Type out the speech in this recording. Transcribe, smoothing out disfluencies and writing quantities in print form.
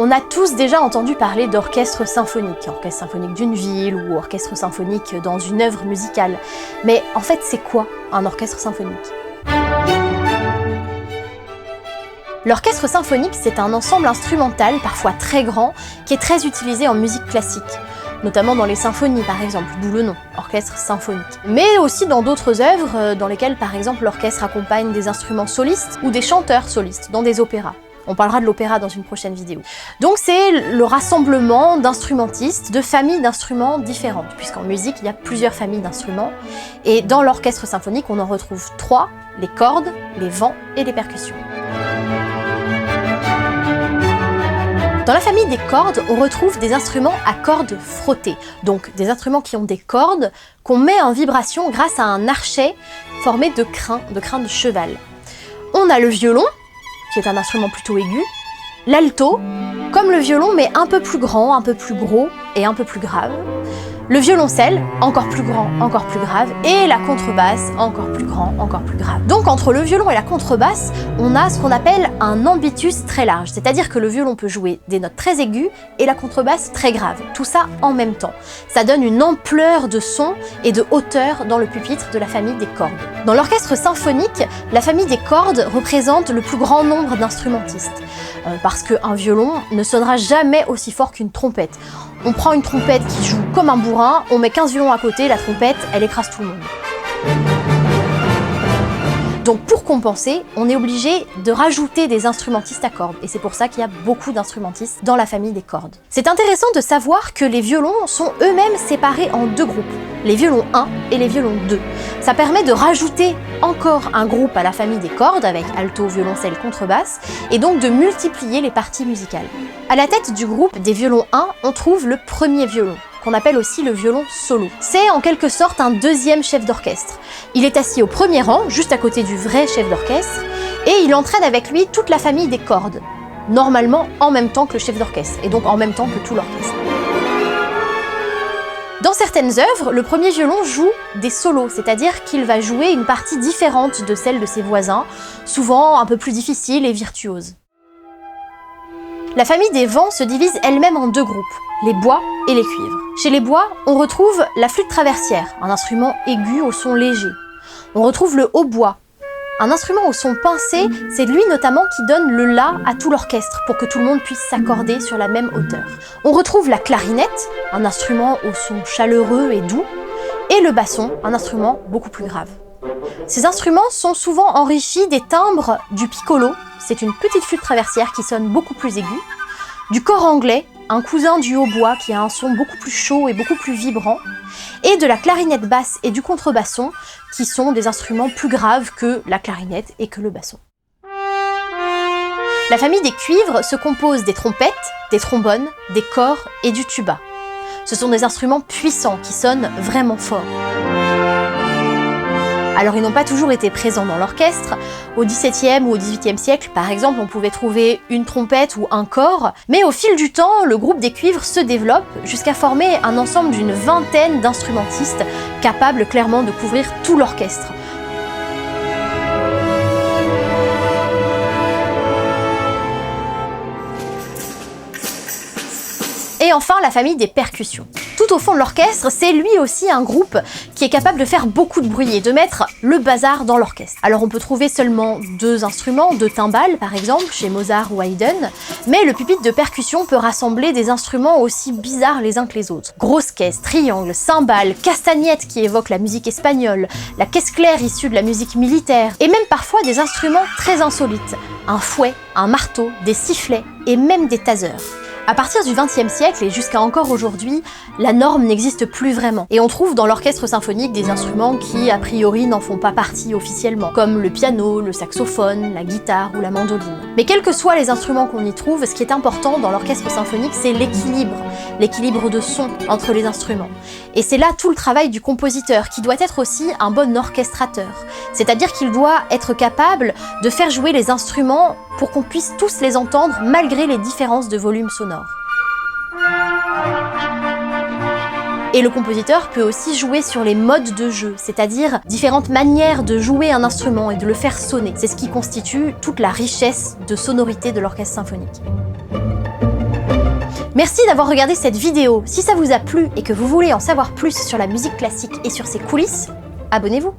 On a tous déjà entendu parler d'orchestre symphonique d'une ville ou orchestre symphonique dans une œuvre musicale. Mais en fait, c'est quoi un orchestre symphonique ? L'orchestre symphonique, c'est un ensemble instrumental, parfois très grand, qui est très utilisé en musique classique, notamment dans les symphonies par exemple, d'où le nom, orchestre symphonique. Mais aussi dans d'autres œuvres dans lesquelles par exemple l'orchestre accompagne des instruments solistes ou des chanteurs solistes, dans des opéras. On parlera de l'opéra dans une prochaine vidéo. Donc c'est le rassemblement d'instrumentistes, de familles d'instruments différentes, puisqu'en musique, il y a plusieurs familles d'instruments. Et dans l'orchestre symphonique, on en retrouve 3, les cordes, les vents et les percussions. Dans la famille des cordes, on retrouve des instruments à cordes frottées, donc des instruments qui ont des cordes qu'on met en vibration grâce à un archet formé de crins de cheval. On a le violon, qui est un instrument plutôt aigu, l'alto, comme le violon mais un peu plus grand, un peu plus gros et un peu plus grave, le violoncelle, encore plus grand, encore plus grave, et la contrebasse, encore plus grand, encore plus grave. Donc entre le violon et la contrebasse, on a ce qu'on appelle un ambitus très large, c'est-à-dire que le violon peut jouer des notes très aiguës et la contrebasse très grave, tout ça en même temps. Ça donne une ampleur de son et de hauteur dans le pupitre de la famille des cordes. Dans l'orchestre symphonique, la famille des cordes représente le plus grand nombre d'instrumentistes, parce qu'un violon ne sonnera jamais aussi fort qu'une trompette. On prend une trompette qui joue comme un bourrin, on met 15 violons à côté, la trompette, elle écrase tout le monde. Donc pour compenser, on est obligé de rajouter des instrumentistes à cordes, et c'est pour ça qu'il y a beaucoup d'instrumentistes dans la famille des cordes. C'est intéressant de savoir que les violons sont eux-mêmes séparés en 2 groupes, les violons 1 et les violons 2. Ça permet de rajouter encore un groupe à la famille des cordes, avec alto, violoncelle, contrebasse, et donc de multiplier les parties musicales. À la tête du groupe des violons 1, on trouve le premier violon, qu'on appelle aussi le violon solo. C'est en quelque sorte un deuxième chef d'orchestre. Il est assis au premier rang, juste à côté du vrai chef d'orchestre, et il entraîne avec lui toute la famille des cordes, normalement en même temps que le chef d'orchestre, et donc en même temps que tout l'orchestre. Dans certaines œuvres, le premier violon joue des solos, c'est-à-dire qu'il va jouer une partie différente de celle de ses voisins, souvent un peu plus difficile et virtuose. La famille des vents se divise elle-même en 2 groupes, les bois et les cuivres. Chez les bois, on retrouve la flûte traversière, un instrument aigu au son léger. On retrouve le hautbois, un instrument au son pincé, c'est lui notamment qui donne le la à tout l'orchestre pour que tout le monde puisse s'accorder sur la même hauteur. On retrouve la clarinette, un instrument au son chaleureux et doux, et le basson, un instrument beaucoup plus grave. Ces instruments sont souvent enrichis des timbres du piccolo, c'est une petite flûte traversière qui sonne beaucoup plus aiguë, du cor anglais, un cousin du hautbois qui a un son beaucoup plus chaud et beaucoup plus vibrant, et de la clarinette basse et du contrebasson qui sont des instruments plus graves que la clarinette et que le basson. La famille des cuivres se compose des trompettes, des trombones, des cors et du tuba. Ce sont des instruments puissants qui sonnent vraiment fort. Alors ils n'ont pas toujours été présents dans l'orchestre. Au XVIIe ou au XVIIIe siècle, par exemple, on pouvait trouver une trompette ou un cor, mais au fil du temps, le groupe des cuivres se développe jusqu'à former un ensemble d'une vingtaine d'instrumentistes capables clairement de couvrir tout l'orchestre. Et enfin, la famille des percussions. Tout au fond de l'orchestre, c'est lui aussi un groupe qui est capable de faire beaucoup de bruit et de mettre le bazar dans l'orchestre. Alors on peut trouver seulement 2 instruments, 2 timbales par exemple, chez Mozart ou Haydn, mais le pupitre de percussion peut rassembler des instruments aussi bizarres les uns que les autres. Grosse caisse, triangle, cymbale, castagnette qui évoque la musique espagnole, la caisse claire issue de la musique militaire, et même parfois des instruments très insolites, un fouet, un marteau, des sifflets et même des tasers. À partir du XXe siècle et jusqu'à encore aujourd'hui, la norme n'existe plus vraiment. Et on trouve dans l'orchestre symphonique des instruments qui, a priori, n'en font pas partie officiellement, comme le piano, le saxophone, la guitare ou la mandoline. Mais quels que soient les instruments qu'on y trouve, ce qui est important dans l'orchestre symphonique, c'est l'équilibre de son entre les instruments. Et c'est là tout le travail du compositeur, qui doit être aussi un bon orchestrateur. C'est-à-dire qu'il doit être capable de faire jouer les instruments pour qu'on puisse tous les entendre malgré les différences de volume sonore. Et le compositeur peut aussi jouer sur les modes de jeu, c'est-à-dire différentes manières de jouer un instrument et de le faire sonner. C'est ce qui constitue toute la richesse de sonorité de l'orchestre symphonique. Merci d'avoir regardé cette vidéo. Si ça vous a plu et que vous voulez en savoir plus sur la musique classique et sur ses coulisses, abonnez-vous.